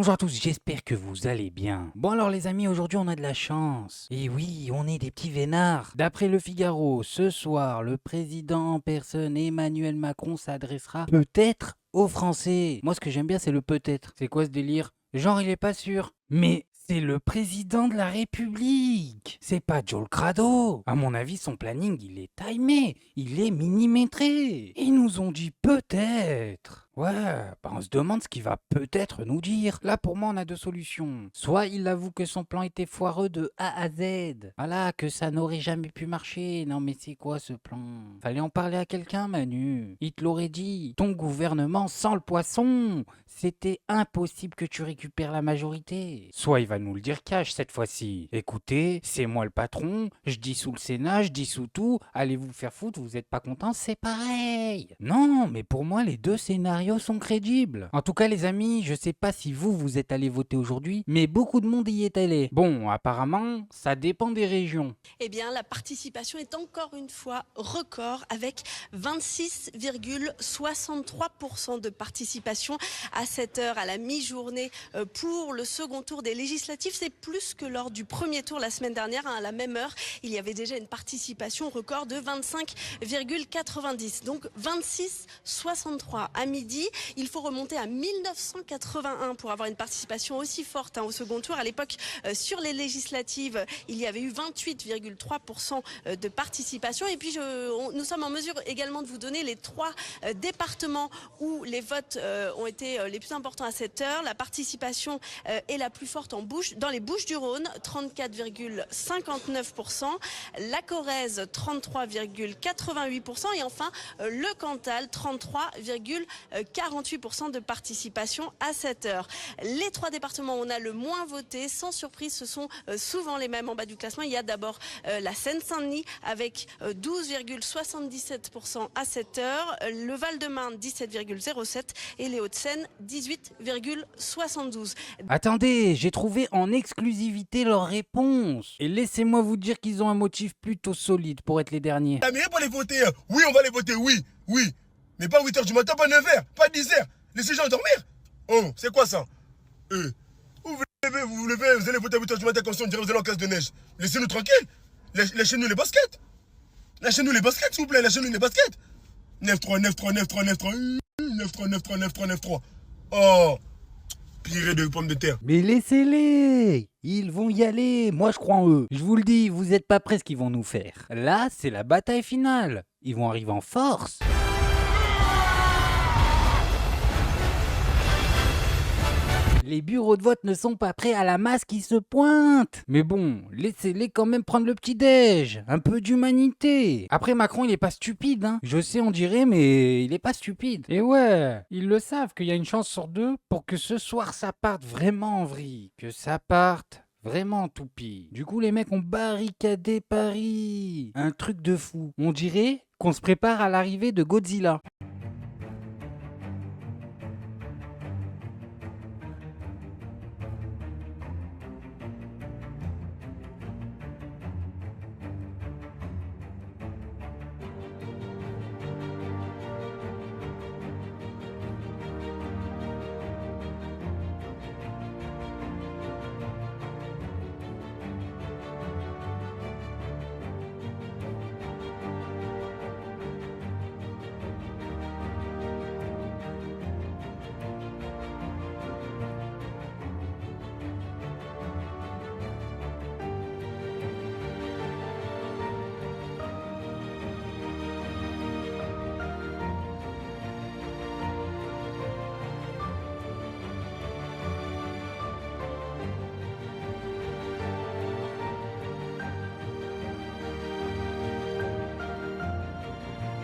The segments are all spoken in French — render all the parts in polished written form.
Bonjour à tous, j'espère que vous allez bien. Bon alors les amis, aujourd'hui on a de la chance. Et oui, on est des petits vénards. D'après le Figaro, ce soir, le président en personne Emmanuel Macron s'adressera peut-être aux Français. Moi ce que j'aime bien c'est le peut-être. C'est quoi ce délire? Genre il est pas sûr. Mais c'est le président de la République. C'est pas Joe le Crado. À mon avis, son planning, il est timé. Il est millimétré. Ils nous ont dit peut-être. Ouais, bah on se demande ce qu'il va peut-être nous dire. Là, pour moi, on a deux solutions. Soit il avoue que son plan était foireux de A à Z. Voilà, que ça n'aurait jamais pu marcher. Non, mais c'est quoi ce plan? Fallait en parler à quelqu'un, Manu. Il te l'aurait dit. Ton gouvernement sans le poisson. C'était impossible que tu récupères la majorité. Soit il va nous le dire cash cette fois-ci. Écoutez, c'est moi le patron. Je dissous le Sénat, je dissous tout. Allez vous faire foutre, vous êtes pas content, c'est pareil. Non, mais pour moi, les deux scénarios sont crédibles. En tout cas, les amis, je sais pas si vous êtes allés voter aujourd'hui, mais beaucoup de monde y est allé. Bon, apparemment, ça dépend des régions. Eh bien, la participation est encore une fois record avec 26,63% de participation à cette heure, à la mi-journée pour le second tour des législatives. C'est plus que lors du premier tour la semaine dernière. À la même heure, il y avait déjà une participation record de 25,90. Donc 26,63 à midi. Il faut remonter à 1981 pour avoir une participation aussi forte au second tour. À l'époque, sur les législatives, il y avait eu 28,3% de participation. Et puis, nous sommes en mesure également de vous donner les 3 départements où les votes ont été les plus importants à cette heure. La participation est la plus forte dans les Bouches-du-Rhône, 34,59%. La Corrèze, 33,88%. Et enfin, le Cantal, 33,48% de participation à cette heure. Les 3 départements où on a le moins voté, sans surprise, ce sont souvent les mêmes en bas du classement. Il y a d'abord la Seine-Saint-Denis avec 12,77% à cette heure, le Val-de-Marne 17,07% et les Hauts-de-Seine 18,72%. Attendez, j'ai trouvé en exclusivité leur réponse. Et laissez-moi vous dire qu'ils ont un motif plutôt solide pour être les derniers. La mairie pour les voter, oui on va les voter, oui. Mais pas 8h du matin, pas 9h, pas 10h. Laissez les gens dormir. Oh, c'est quoi ça? Vous vous levez, vous allez voter à 8h du matin comme ça, on dirait que vous allez en classe de neige. Laissez-nous tranquilles. Lâchez-nous les baskets. Lâchez-nous les baskets, s'il vous plaît, lâchez-nous les baskets. 9-3, 9-3, 9-3, 9-3, 9-3, 9-3, 9-3, 9-3. Oh, purée de pommes de terre. Mais laissez-les! Ils vont y aller, moi je crois en eux. Je vous le dis, vous êtes pas prêts ce qu'ils vont nous faire. Là, c'est la bataille finale. Ils vont arriver en force. Les bureaux de vote ne sont pas prêts à la masse qui se pointe. Mais bon, laissez-les quand même prendre le petit-déj. Un peu d'humanité. Après, Macron, il est pas stupide, hein. Je sais, on dirait, mais il est pas stupide. Et ouais, ils le savent qu'il y a une chance sur 2 pour que ce soir, ça parte vraiment en vrille. Que ça parte vraiment en toupie. Du coup, les mecs ont barricadé Paris. Un truc de fou. On dirait qu'on se prépare à l'arrivée de Godzilla.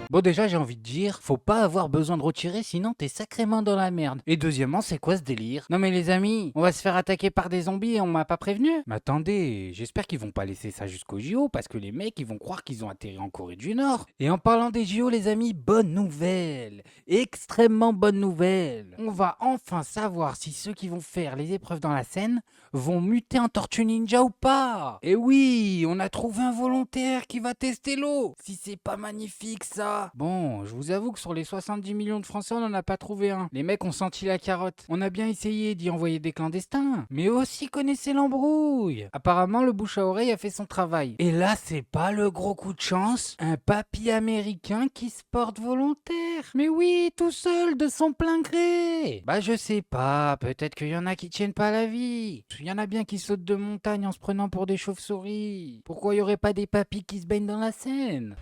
Bon déjà j'ai envie de dire, faut pas avoir besoin de retirer sinon t'es sacrément dans la merde. Et deuxièmement c'est quoi ce délire? Non mais les amis, on va se faire attaquer par des zombies et on m'a pas prévenu? Mais attendez, j'espère qu'ils vont pas laisser ça jusqu'au JO parce que les mecs ils vont croire qu'ils ont atterri en Corée du Nord. Et en parlant des JO les amis, bonne nouvelle, extrêmement bonne nouvelle. On va enfin savoir si ceux qui vont faire les épreuves dans la Seine vont muter en tortue ninja ou pas. Et oui, on a trouvé un volontaire qui va tester l'eau. Si c'est pas magnifique ça. pas. Bon, je vous avoue que sur les 70 millions de Français, on n'en a pas trouvé un. Les mecs ont senti la carotte. On a bien essayé d'y envoyer des clandestins, mais aussi connaissez l'embrouille. Apparemment, le bouche à oreille a fait son travail. Et là, c'est pas le gros coup de chance. Un papy américain qui se porte volontaire. Mais oui, tout seul, de son plein gré. Bah je sais pas, peut-être qu'il y en a qui tiennent pas la vie. Il y en a bien qui sautent de montagne en se prenant pour des chauves-souris. Pourquoi il y aurait pas des papys qui se baignent dans la Seine?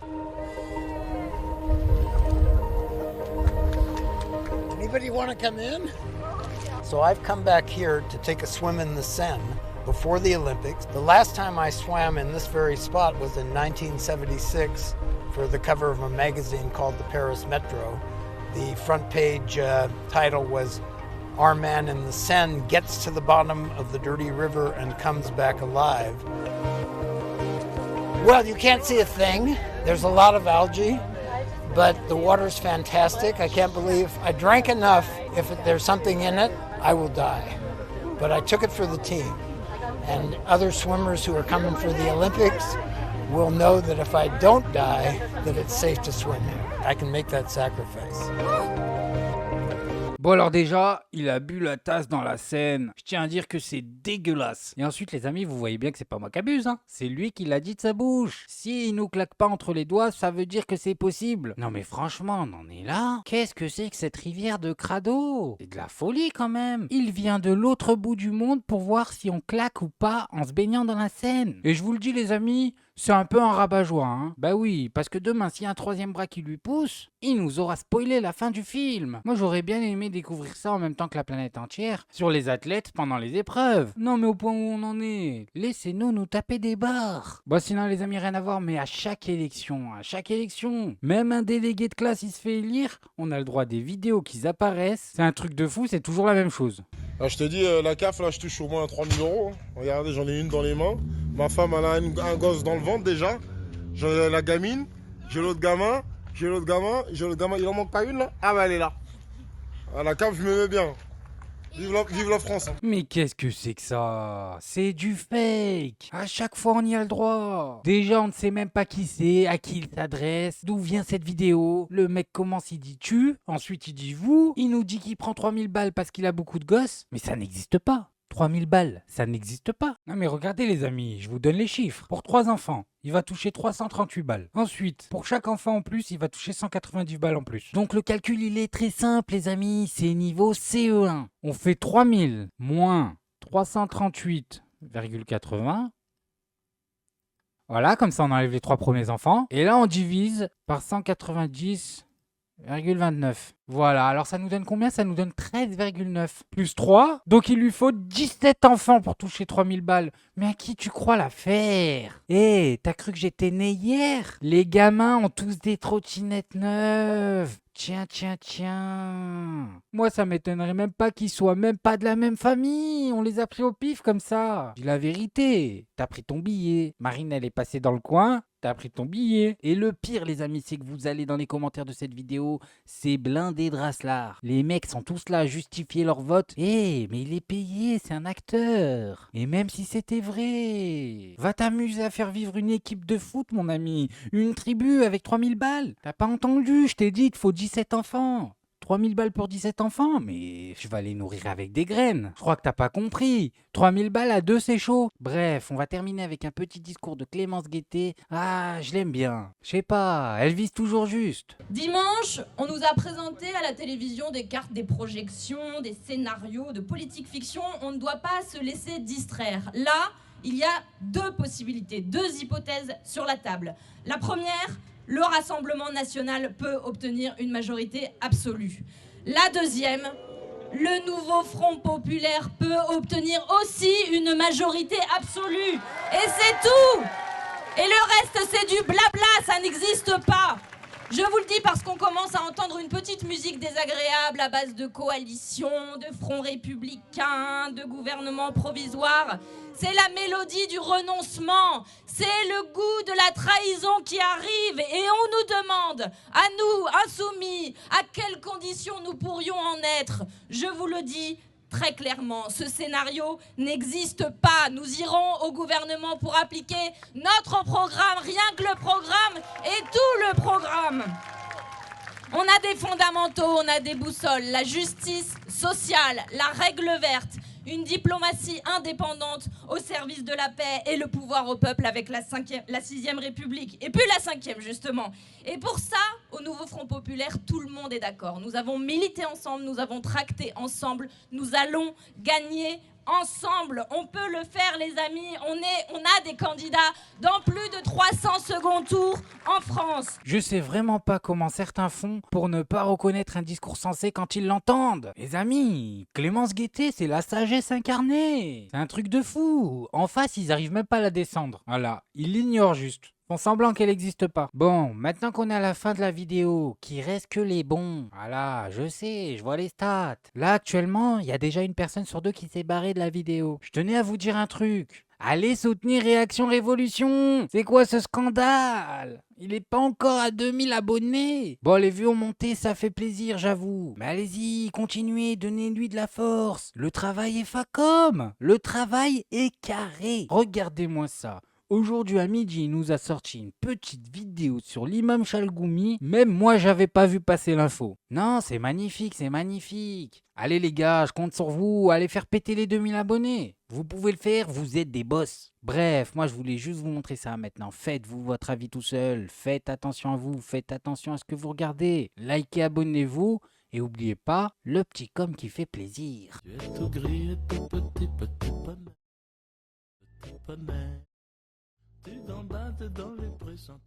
Anybody want to come in? So I've come back here to take a swim in the Seine before the Olympics. The last time I swam in this very spot was in 1976 for the cover of a magazine called the Paris Metro. The front page title was Our Man in the Seine Gets to the Bottom of the Dirty River and Comes Back Alive. Well, you can't see a thing. There's a lot of algae, but the water's fantastic. I can't believe I drank enough. If there's something in it, I will die. But I took it for the team. And other swimmers who are coming for the Olympics will know that if I don't die, that it's safe to swim here. I can make that sacrifice. Bon alors déjà, il a bu la tasse dans la Seine. Je tiens à dire que c'est dégueulasse. Et ensuite les amis, vous voyez bien que c'est pas moi qui abuse, hein. C'est lui qui l'a dit de sa bouche. S'il nous claque pas entre les doigts, ça veut dire que c'est possible. Non mais franchement, on en est là. Qu'est-ce que c'est que cette rivière de crado? C'est de la folie quand même. Il vient de l'autre bout du monde pour voir si on claque ou pas en se baignant dans la Seine. Et je vous le dis les amis, c'est un peu un rabat-joie, hein. Bah oui, parce que demain, s'il y a un troisième bras qui lui pousse, il nous aura spoilé la fin du film. Moi, j'aurais bien aimé découvrir ça en même temps que la planète entière, sur les athlètes pendant les épreuves. Non, mais au point où on en est, laissez-nous nous taper des barres. Bon, sinon, les amis, rien à voir, mais à chaque élection, même un délégué de classe, il se fait élire, on a le droit des vidéos qui apparaissent. C'est un truc de fou, c'est toujours la même chose. Là, je te dis, la CAF, là, je touche au moins 3 000 €. Regardez, j'en ai une dans les mains. Ma femme, elle a un gosse dans le ventre déjà. J'ai la gamine, j'ai l'autre gamin, j'ai l'autre gamin. Il en manque pas une là? Ah bah elle est là. À la CAF, je me mets bien. Vive la France. Mais qu'est-ce que c'est que ça? C'est du fake. À chaque fois, on y a le droit. Déjà, on ne sait même pas qui c'est, à qui il s'adresse, d'où vient cette vidéo. Le mec commence, il dit tu, ensuite il dit vous. Il nous dit qu'il prend 3000 balles parce qu'il a beaucoup de gosses. Mais ça n'existe pas. 3000 balles, ça n'existe pas. Non mais regardez les amis, je vous donne les chiffres. Pour 3 enfants, il va toucher 338 balles. Ensuite, pour chaque enfant en plus, il va toucher 190 balles en plus. Donc le calcul, il est très simple les amis, c'est niveau CE1. On fait 3000 moins 338,80. Voilà, comme ça on enlève les 3 premiers enfants. Et là on divise par 190,29. Voilà, alors ça nous donne combien? Ça nous donne 13,9. Plus 3, donc il lui faut 17 enfants pour toucher 3000 balles. Mais à qui tu crois l'affaire? Eh, t'as cru que j'étais né hier? Les gamins ont tous des trottinettes neuves. Tiens. Moi, ça m'étonnerait même pas qu'ils soient même pas de la même famille. On les a pris au pif comme ça. Dis la vérité, t'as pris ton billet. Marine, elle est passée dans le coin. T'as pris ton billet. Et le pire, les amis, c'est que vous allez dans les commentaires de cette vidéo, c'est blindé de racelard. Les mecs sont tous là à justifier leur vote. Eh, mais il est payé, c'est un acteur. Et même si c'était vrai, va t'amuser à faire vivre une équipe de foot, mon ami. Une tribu avec 3000 balles. T'as pas entendu, je t'ai dit, il te faut 17 enfants. 3000 balles pour 17 enfants, mais je vais les nourrir avec des graines. Je crois que t'as pas compris. 3000 balles à 2, c'est chaud. Bref, on va terminer avec un petit discours de Clémence Guettet. Ah, je l'aime bien. Je sais pas, elle vise toujours juste. Dimanche, on nous a présenté à la télévision des cartes, des projections, des scénarios de politique fiction. On ne doit pas se laisser distraire. Là, il y a 2 possibilités, 2 hypothèses sur la table. La première, le Rassemblement national peut obtenir une majorité absolue. La deuxième, le nouveau Front populaire peut obtenir aussi une majorité absolue. Et c'est tout! Et le reste, c'est du blabla, ça n'existe pas. Je vous le dis parce qu'on commence à entendre une petite musique désagréable à base de coalition, de front républicain, de gouvernement provisoire. C'est la mélodie du renoncement, c'est le goût de la trahison qui arrive et on nous demande, à nous, insoumis, à quelles conditions nous pourrions en être. Je vous le dis très clairement, ce scénario n'existe pas. Nous irons au gouvernement pour appliquer notre programme, rien que le programme et tout le programme. On a des fondamentaux, on a des boussoles, la justice sociale, la règle verte, une diplomatie indépendante au service de la paix et le pouvoir au peuple avec la 6e République. Et puis la 5e, justement. Et pour ça, au Nouveau Front Populaire, tout le monde est d'accord. Nous avons milité ensemble, nous avons tracté ensemble, nous allons gagner ensemble. On peut le faire, les amis. On a des candidats dans plus de 300 second tours en France. Je sais vraiment pas comment certains font pour ne pas reconnaître un discours sensé quand ils l'entendent. Les amis, Clémence Guettet, c'est la sagesse incarnée. C'est un truc de fou. En face, ils arrivent même pas à la descendre. Voilà, ils l'ignorent juste. Font semblant qu'elle n'existe pas. Bon, maintenant qu'on est à la fin de la vidéo, qu'il reste que les bons. Voilà, je sais, je vois les stats. Là, actuellement, il y a déjà une personne sur 2 qui s'est barrée de la vidéo. Je tenais à vous dire un truc. Allez soutenir Réaction Révolution. C'est quoi ce scandale? Il est pas encore à 2000 abonnés. Bon, les vues ont monté, ça fait plaisir, j'avoue. Mais allez-y, continuez, donnez-lui de la force. Le travail est facom. Le travail est carré. Regardez-moi ça. Aujourd'hui à midi, il nous a sorti une petite vidéo sur l'imam Chalgoumi. Même moi, j'avais pas vu passer l'info. Non, c'est magnifique, c'est magnifique. Allez les gars, je compte sur vous. Allez faire péter les 2000 abonnés. Vous pouvez le faire, vous êtes des boss. Bref, moi je voulais juste vous montrer ça maintenant. Faites-vous votre avis tout seul. Faites attention à vous, faites attention à ce que vous regardez. Likez, abonnez-vous. Et n'oubliez pas, le petit com qui fait plaisir. Tu es tout gris et tout petit, petit poney. Petit poney. Tu gambades dans les prés sans